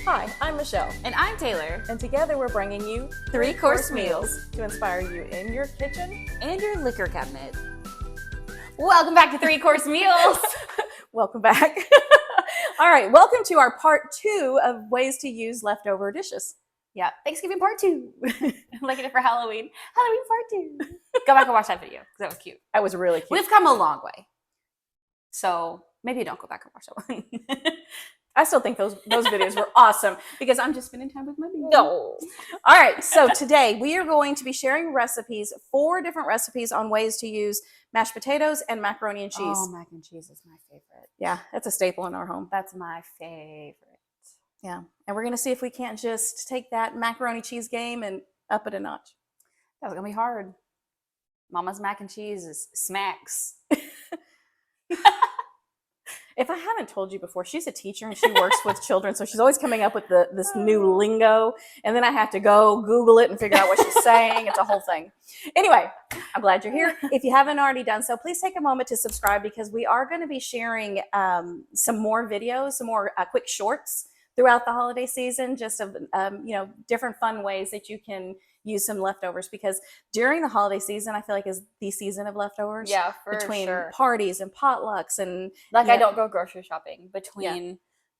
Hi, I'm Michelle. And I'm Taylor. And together we're bringing you Three-course meals to inspire you in your kitchen and your liquor cabinet. Welcome back to Three-Course Meals. Welcome back. All right, welcome to our part 2 of ways to use leftover dishes. Yeah, Thanksgiving part 2. I'm liking it for Halloween. Halloween part 2. Go back and watch that video because that was cute. That was really cute. We've come a long way. So maybe don't go back and watch that one. I still think those videos were awesome because I'm just spending time with my baby. No. All right, so today we are going to be sharing recipes, 4 different recipes on ways to use mashed potatoes and macaroni and cheese. Oh, mac and cheese is my favorite. Yeah, that's a staple in our home. That's my favorite. Yeah, and we're going to see if we can't just take that macaroni cheese game and up it a notch. That's going to be hard. Mama's mac and cheese is smacks. If I haven't told you before, she's a teacher and she works with children, so she's always coming up with this new lingo, and then I have to go Google it and figure out what she's saying. It's a whole thing. Anyway, I'm glad you're here. If you haven't already done so, please take a moment to subscribe because we are going to be sharing some more videos, some more quick shorts throughout the holiday season, just of different fun ways that you can use some leftovers, because during the holiday season I feel like is the season of leftovers. Yeah, for between sure. Parties and potlucks and I don't go grocery shopping between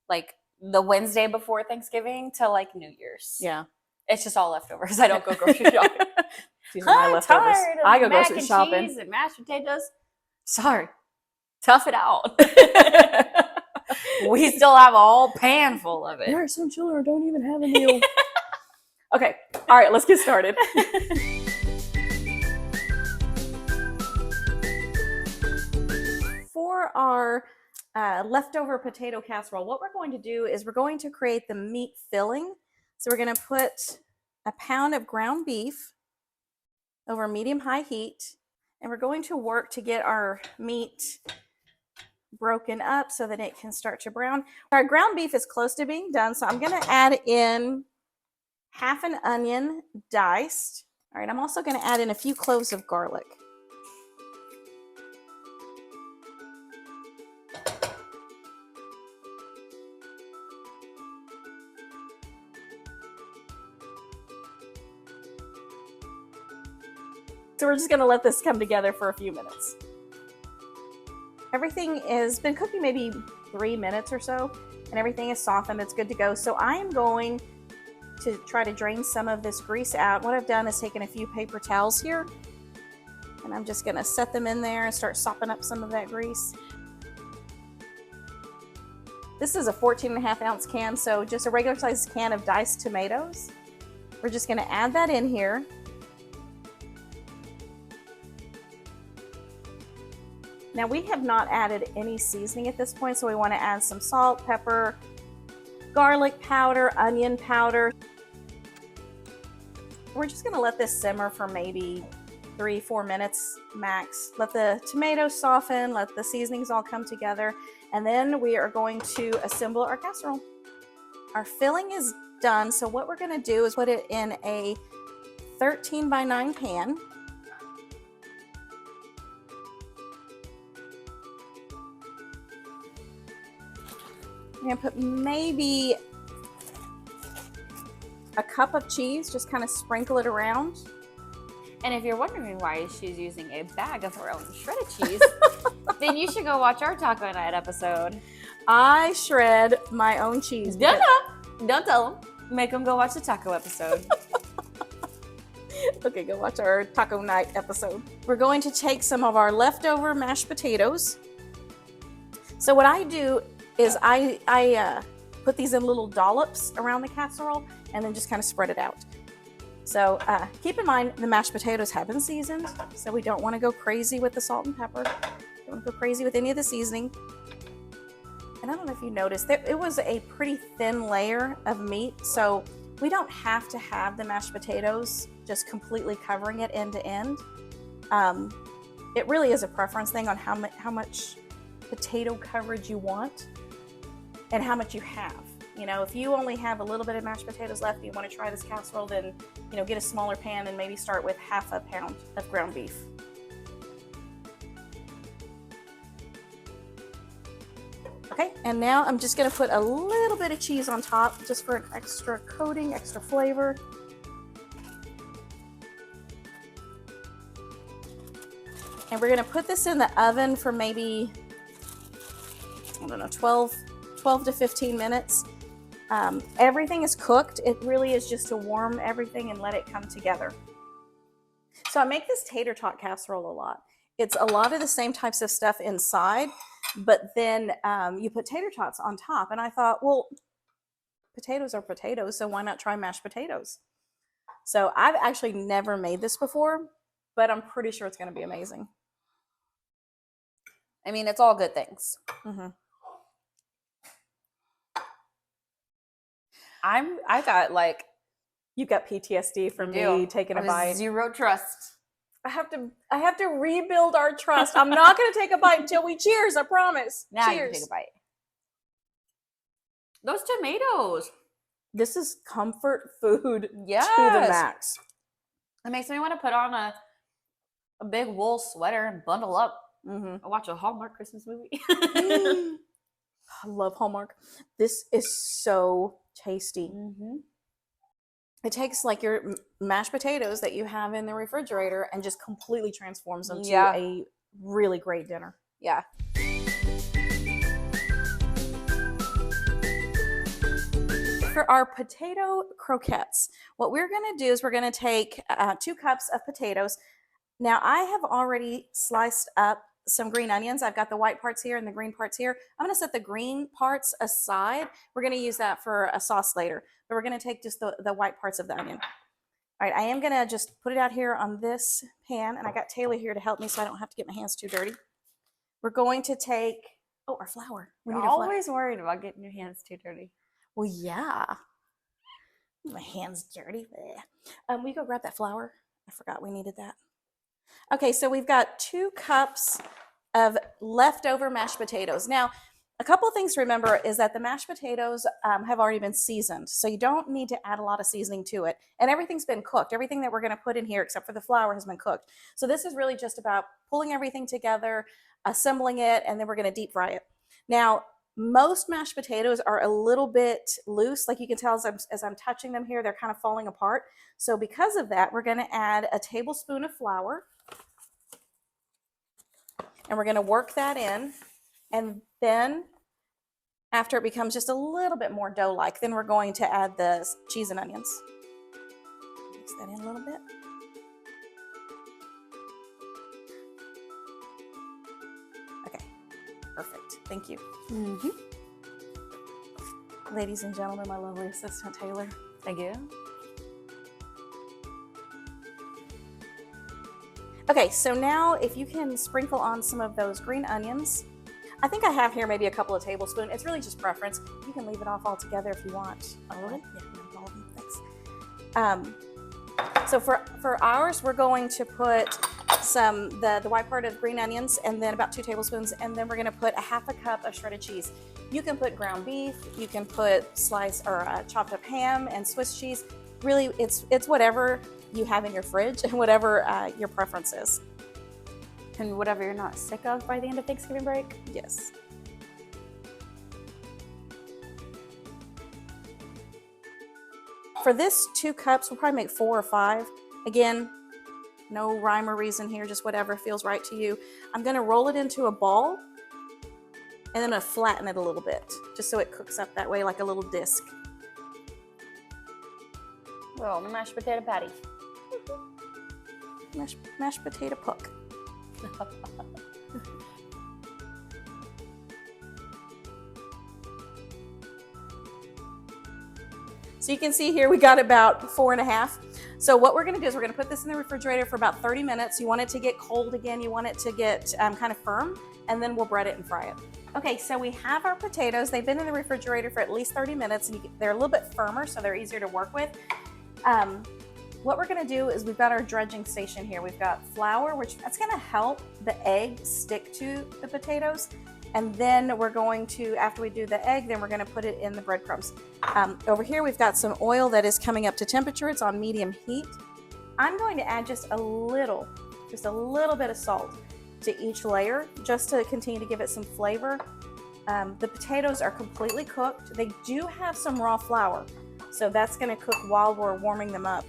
like the Wednesday before Thanksgiving to like New Year's. Yeah, it's just all leftovers. I don't go grocery shopping. These are my leftovers. Tired of I go mac grocery and shopping. Cheese and mashed potatoes. Sorry, tough it out. We still have a whole pan full of it. There are some children who don't even have a meal. Okay, all right, let's get started. For our leftover potato casserole, what we're going to do is we're going to create the meat filling. So we're going to put a pound of ground beef over medium-high heat, and we're going to work to get our meat broken up so that it can start to brown. Our ground beef is close to being done, so I'm going to add in half an onion diced. All right, I'm also going to add in a few cloves of garlic. So we're just going to let this come together for a few minutes. Everything has been cooking maybe 3 minutes or so, and everything is softened. It's good to go. So I am going to try to drain some of this grease out. What I've done is taken a few paper towels here, and I'm just going to set them in there and start sopping up some of that grease. This is a 14.5-ounce can, so just a regular sized can of diced tomatoes. We're just going to add that in here. Now we have not added any seasoning at this point, so we want to add some salt, pepper, garlic powder, onion powder. We're just going to let this simmer for maybe 3-4 minutes max. Let the tomatoes soften, let the seasonings all come together, and then we are going to assemble our casserole. Our filling is done, so what we're going to do is put it in a 13-by-9 pan. I'm going to put maybe a cup of cheese, just kind of sprinkle it around. And if you're wondering why she's using a bag of her own shredded cheese, then you should go watch our taco night episode. I shred my own cheese. Don't tell them. Make them go watch the taco episode. Okay, go watch our taco night episode. We're going to take some of our leftover mashed potatoes. So what I do is I put these in little dollops around the casserole and then just kind of spread it out. So keep in mind the mashed potatoes have been seasoned, so we don't want to go crazy with the salt and pepper. Don't want to go crazy with any of the seasoning. And I don't know if you noticed, it was a pretty thin layer of meat, so we don't have to have the mashed potatoes just completely covering it end to end. It really is a preference thing on how much potato coverage you want and how much you have. You know, if you only have a little bit of mashed potatoes left and you want to try this casserole, then, you know, get a smaller pan and maybe start with half a pound of ground beef. Okay, And now I'm just gonna put a little bit of cheese on top just for an extra coating, extra flavor. And we're gonna put this in the oven for maybe, I don't know, 12 to 15 minutes. Everything is cooked. It really is just to warm everything and let it come together. So I make this tater tot casserole a lot. It's a lot of the same types of stuff inside, but then you put tater tots on top. And I thought, well, potatoes are potatoes, so why not try mashed potatoes? So I've actually never made this before, but I'm pretty sure it's going to be amazing. I mean, it's all good things. Mm-hmm. I got like, you got PTSD from me taking a bite. Zero trust. I have to rebuild our trust. I'm not going to take a bite until we cheers. I promise. Now cheers. you can take a bite. Those tomatoes. This is comfort food Yes. to the max. It makes me want to put on a big wool sweater and bundle up. Mm-hmm. I watch a Hallmark Christmas movie. I love Hallmark. This is so tasty. Mm-hmm. It takes like your mashed potatoes that you have in the refrigerator and just completely transforms them to a really great dinner. Yeah. For our potato croquettes, what we're going to do is we're going to take 2 cups of potatoes. Now, I have already sliced up some green onions. I've got the white parts here and the green parts here. I'm going to set the green parts aside. We're going to use that for a sauce later, but we're going to take just the white parts of the onion. All right, I am going to just put it out here on this pan, and I got Taylor here to help me so I don't have to get my hands too dirty. We're going to take, our flour. You're always worried about getting your hands too dirty. Well, yeah. My hands dirty. Will you go grab that flour? I forgot we needed that. Okay, so we've got 2 cups of leftover mashed potatoes. Now, a couple of things to remember is that the mashed potatoes have already been seasoned, so you don't need to add a lot of seasoning to it. And everything's been cooked. Everything that we're going to put in here, except for the flour, has been cooked. So this is really just about pulling everything together, assembling it, and then we're going to deep fry it. Now, most mashed potatoes are a little bit loose. Like you can tell as I'm touching them here, they're kind of falling apart. So because of that, we're going to add a tablespoon of flour. And we're going to work that in. And then after it becomes just a little bit more dough-like, then we're going to add the cheese and onions. Mix that in a little bit. Okay, perfect. Thank you. Mm-hmm. Ladies and gentlemen, my lovely assistant, Taylor. Thank you. Okay, so now if you can sprinkle on some of those green onions. I think I have here maybe a couple of tablespoons. It's really just preference. You can leave it off altogether if you want. All of it? Yeah, all of them. Thanks. So for ours, we're going to put some the white part of green onions, and then about 2 tablespoons, and then we're going to put a half a cup of shredded cheese. You can put ground beef, you can put sliced or chopped up ham and Swiss cheese. Really, it's whatever you have in your fridge and whatever your preference is. And whatever you're not sick of by the end of Thanksgiving break. Yes. For this 2 cups, we'll probably make 4 or 5. Again, no rhyme or reason here, just whatever feels right to you. I'm going to roll it into a ball, and then I'm going to flatten it a little bit, just so it cooks up that way like a little disc. Well, mashed potato patty. Mashed potato puck. So you can see here we got about 4.5. So what we're going to do is we're going to put this in the refrigerator for about 30 minutes. You want it to get cold again. You want it to get kind of firm, and then we'll bread it and fry it. Okay, so we have our potatoes. They've been in the refrigerator for at least 30 minutes, and they're a little bit firmer, so they're easier to work with. What we're going to do is we've got our dredging station here. We've got flour, which that's going to help the egg stick to the potatoes. And then we're going to, after we do the egg, then we're going to put it in the breadcrumbs. Over here, we've got some oil that is coming up to temperature. It's on medium heat. I'm going to add just a little bit of salt to each layer, just to continue to give it some flavor. The potatoes are completely cooked. They do have some raw flour, so that's going to cook while we're warming them up.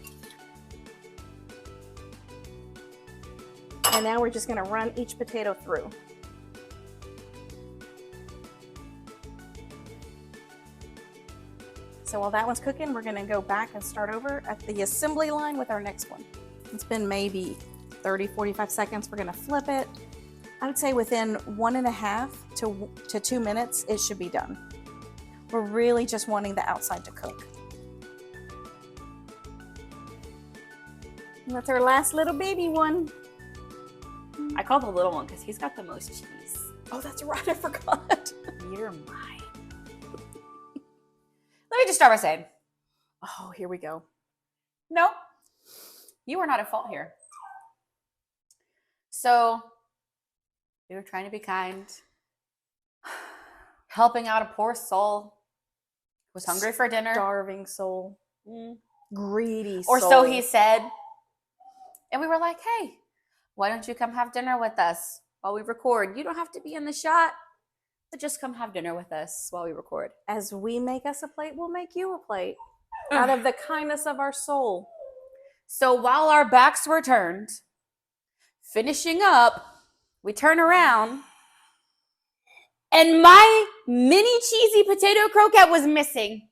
And now we're just going to run each potato through. So while that one's cooking, we're going to go back and start over at the assembly line with our next one. It's been maybe 30, 45 seconds. We're going to flip it. I would say within 1.5 to 2 minutes, it should be done. We're really just wanting the outside to cook. And that's our last little baby one. I call the little one because he's got the most cheese. Oh, that's right. I forgot. You're mine. Let me just start by saying, Oh, here we go. no, you are not at fault here. So, we were trying to be kind, helping out a poor soul who was hungry for dinner. Starving soul. Greedy soul. Or so he said. And we were like, hey, why don't you come have dinner with us while we record? You don't have to be in the shot, but just come have dinner with us while we record. As we make us a plate, we'll make you a plate. Out of the kindness of our soul. So while our backs were turned, finishing up, we turn around, and my mini cheesy potato croquette was missing.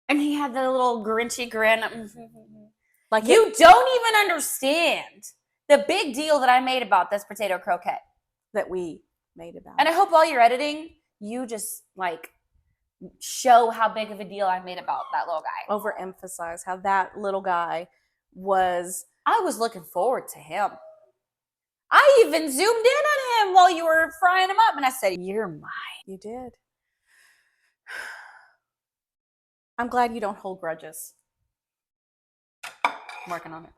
And he had the little grinchy grin. Like You don't even understand the big deal that I made about this potato croquette. that we made about. And I hope while you're editing, you just like show how big of a deal I made about that little guy. Overemphasize how that little guy was. I was looking forward to him. I even zoomed in on him while you were frying him up, and I said, you're mine. You did. I'm glad you don't hold grudges. I'm working on it.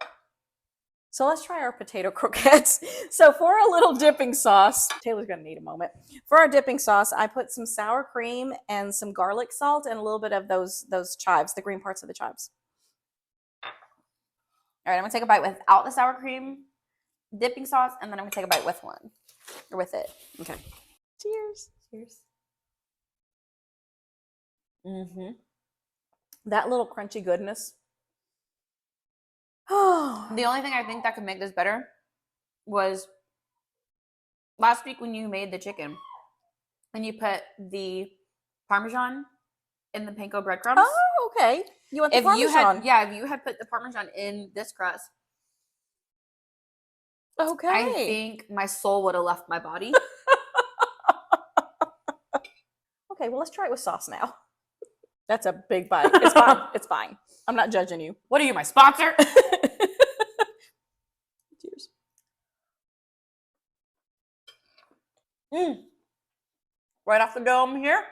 So let's try our potato croquettes. So for a little dipping sauce, Taylor's gonna need a moment. For our dipping sauce, I put some sour cream and some garlic salt and a little bit of those chives, the green parts of the chives. All right, I'm gonna take a bite without the sour cream dipping sauce, and then I'm gonna take a bite with one, or with it. Okay. Cheers. Cheers. That little crunchy goodness. Oh, The only thing I think that could make this better was last week when you made the chicken and you put the Parmesan in the panko breadcrumbs. oh, okay. You want the Parmesan? if you had put the Parmesan in this crust, Okay. I think my soul would have left my body. Okay, well, let's try it with sauce now. That's a big bite. It's fine. It's fine. I'm not judging you. What are you, my sponsor? Cheers. Right off the dome here.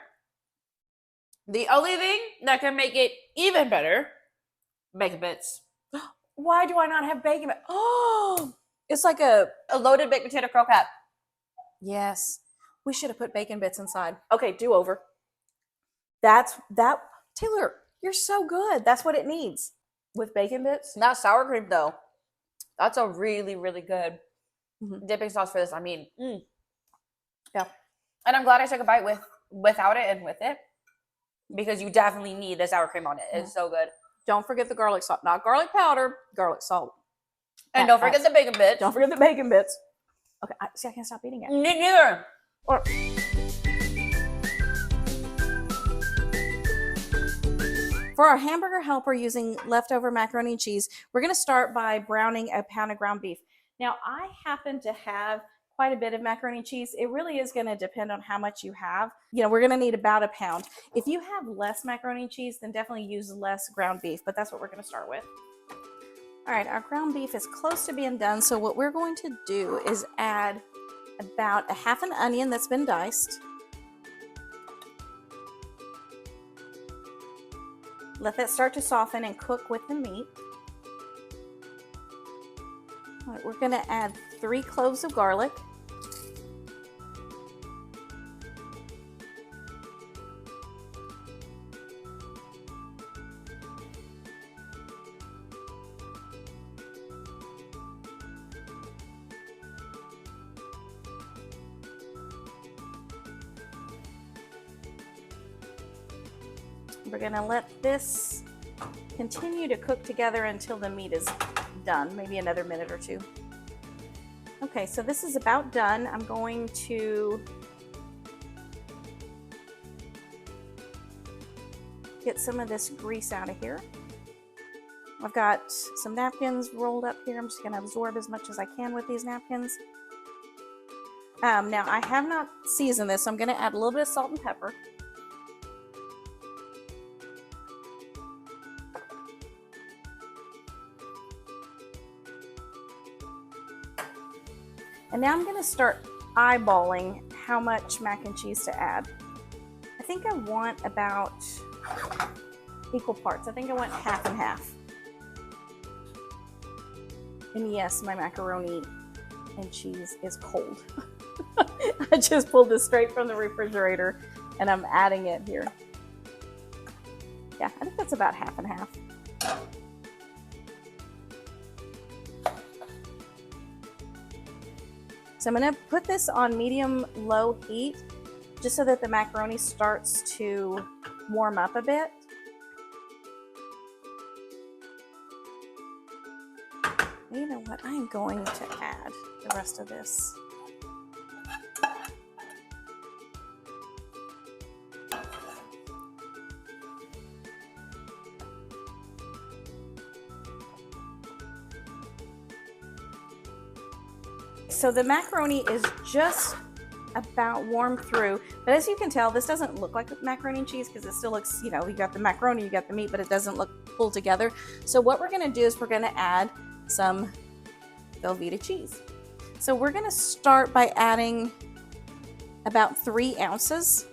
The only thing that can make it even better, bacon bits. Why do I not have bacon bits? Oh, it's like a loaded baked potato croquette. yes. We should have put bacon bits inside. Okay, do over. Taylor, you're so good. That's what it needs. With bacon bits. That sour cream, though, that's a really, really good dipping sauce for this. I mean, yeah. And I'm glad I took a bite without it and with it, because you definitely need the sour cream on it. It's so good. Don't forget the garlic salt. Not garlic powder, garlic salt. And don't forget the bacon bits. Don't forget the bacon bits. Okay, I can't stop eating it. Neither. Or, for our hamburger helper using leftover macaroni and cheese, we're going to start by browning a pound of ground beef. Now, I happen to have quite a bit of macaroni and cheese. It really is going to depend on how much you have. You know, we're going to need about a pound. If you have less macaroni and cheese, then definitely use less ground beef, but that's what we're going to start with. All right, our ground beef is close to being done, so what we're going to do is add about a half an onion that's been diced. Let that start to soften and cook with the meat. All right, we're going to add 3 cloves of garlic. We're gonna let this continue to cook together until the meat is done, maybe another minute or two. Okay, so this is about done. I'm going to get some of this grease out of here. I've got some napkins rolled up here. I'm just gonna absorb as much as I can with these napkins. Now I have not seasoned this, so I'm gonna add a little bit of salt and pepper. And now I'm gonna start eyeballing how much mac and cheese to add. I think I want about equal parts. I think I want half and half. And yes, my macaroni and cheese is cold. I just pulled this straight from the refrigerator and I'm adding it here. Yeah, I think that's about half and half. So I'm gonna put this on medium-low heat just so that the macaroni starts to warm up a bit. You know what? I'm going to add the rest of this. So the macaroni is just about warm through, but as you can tell, this doesn't look like macaroni and cheese because it still looks, you know, you got the macaroni, you got the meat, but it doesn't look pulled together. So what we're gonna do is we're gonna add some Velveeta cheese. So we're gonna start by adding about 3 ounces.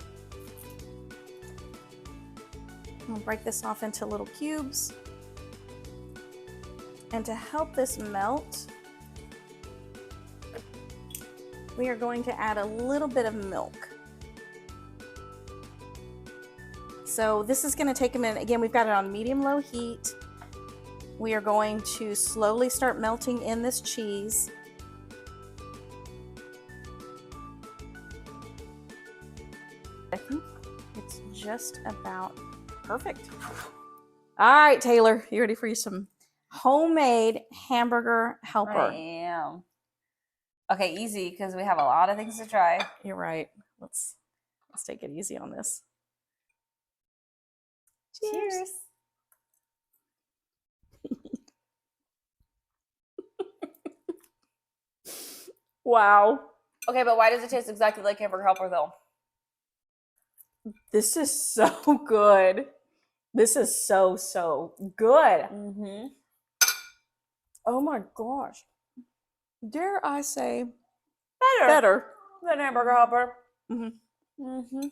I'll break this off into little cubes. And to help this melt, we are going to add a little bit of milk. So this is going to take a minute. Again, we've got it on medium-low heat. We are going to slowly start melting in this cheese. I think it's just about perfect. All right, Taylor, you ready for some homemade hamburger helper? I am. Okay, easy, because we have a lot of things to try. You're right. Let's take it easy on this. Cheers. Wow. Okay, but why does it taste exactly like Hamburger Helper, though? This is so good. This is so good. Mm-hmm. Oh my gosh. Dare I say Better than Hamburger Helper. Mm-hmm. Mm-hmm.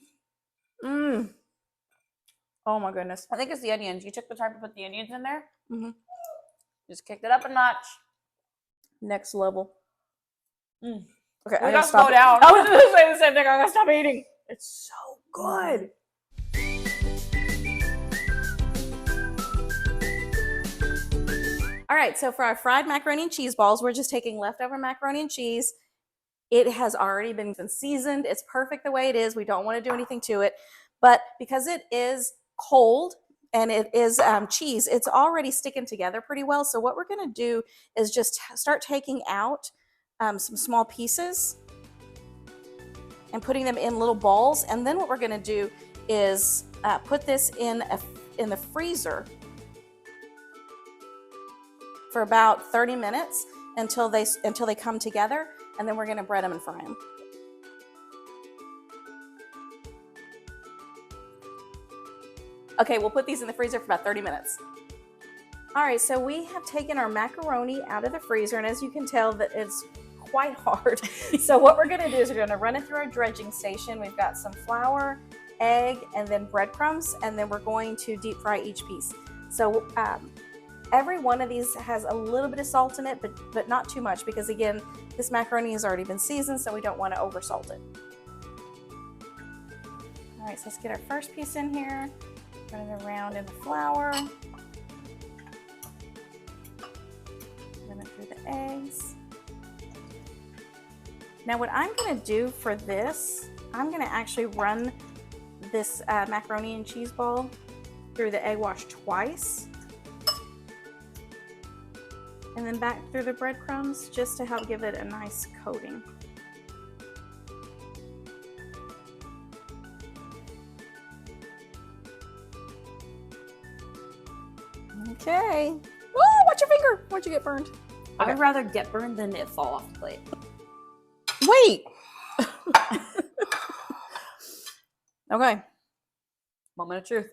Mm. Oh my goodness. I think it's the onions. You took the time to put the onions in there. Mm-hmm. Just kicked it up a notch. Next level. Mm. Okay, We I gotta gotta stop. slow down. I was gonna say the same thing. I gotta stop eating. It's so good. All right, so for our fried macaroni and cheese balls, we're just taking leftover macaroni and cheese. It has already been seasoned. It's perfect the way it is. We don't want to do anything to it. But because it is cold and it is cheese, it's already sticking together pretty well. So what we're going to do is just start taking out some small pieces and putting them in little balls. And then what we're going to do is put this in the freezer for about 30 minutes until they come together, and then we're going to bread them and fry them. Okay, we'll put these in the freezer for about 30 minutes. All right, so we have taken our macaroni out of the freezer, and as you can tell, that it's quite hard. So what we're going to do is we're going to run it through our dredging station. We've got some flour, egg, and then breadcrumbs, and then we're going to deep fry each piece. So every one of these has a little bit of salt in it, but not too much, because again, this macaroni has already been seasoned, so we don't want to over salt it. All right, so let's get our first piece in here. Run it around in the flour. Run it through the eggs. Now what I'm going to do for this, I'm going to actually run this macaroni and cheese ball through the egg wash twice. And then back through the breadcrumbs just to help give it a nice coating. Okay. Oh, watch your finger. Why'd you get burned? I would rather get burned than it fall off the plate. Wait. Okay. Moment of truth.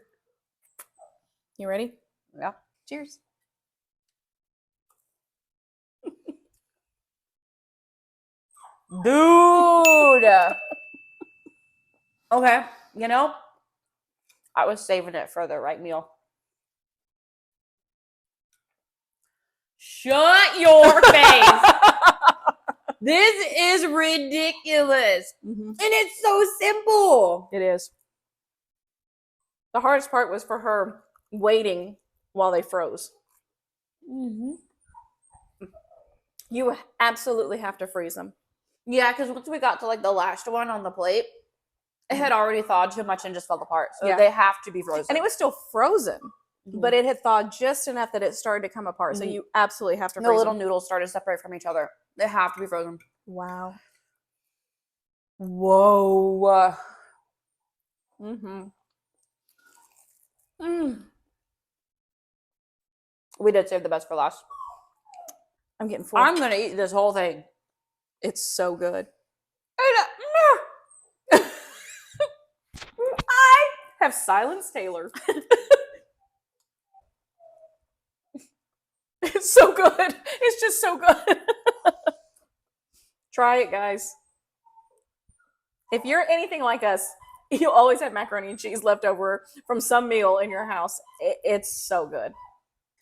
You ready? Yeah. Cheers. Dude. Okay. You know, I was saving it for the right meal. Shut your face. This is ridiculous. Mm-hmm. And it's so simple. It is. The hardest part was for her waiting while they froze. Mm-hmm. You absolutely have to freeze them. Yeah, because once we got to like the last one on the plate, it had already thawed too much and just fell apart. So Yeah. they have to be frozen. And it was still frozen, but it had thawed just enough that it started to come apart. So Mhm. you absolutely have to the freeze little them. noodles started to separate from each other. They have to be frozen. Wow. Whoa. Mm-hmm. Mm. We did save the best for last. I'm getting full. I'm gonna eat this whole thing. It's so good. I Have silenced Taylor. It's so good. It's just so good. Try it, guys. If you're anything like us, you always have macaroni and cheese left over from some meal in your house. It's so good.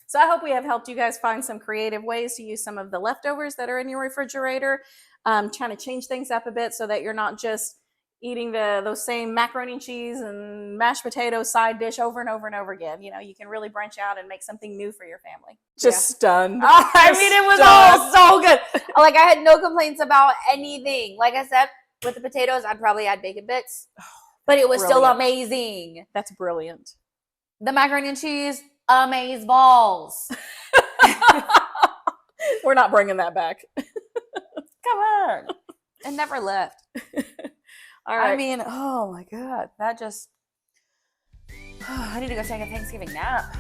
So I hope we have helped you guys find some creative ways to use some of the leftovers that are in your refrigerator, trying to change things up a bit so that you're not just eating those same macaroni and cheese and mashed potato side dish over and over and over again. You know, you can really branch out and make something new for your family. Just stunned. I mean, it was all so good. Like, I had no complaints about anything. Like I said, with the potatoes, I'd probably add bacon bits, but it was still Brilliant. amazing. That's brilliant. The macaroni and cheese, amaze balls. We're not bringing that back. Come on. It never left. All right. I mean, oh my God. That just, I need to go take a Thanksgiving nap.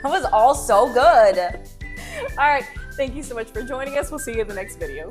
That was all so good. All right. Thank you so much for joining us. We'll see you in the next video.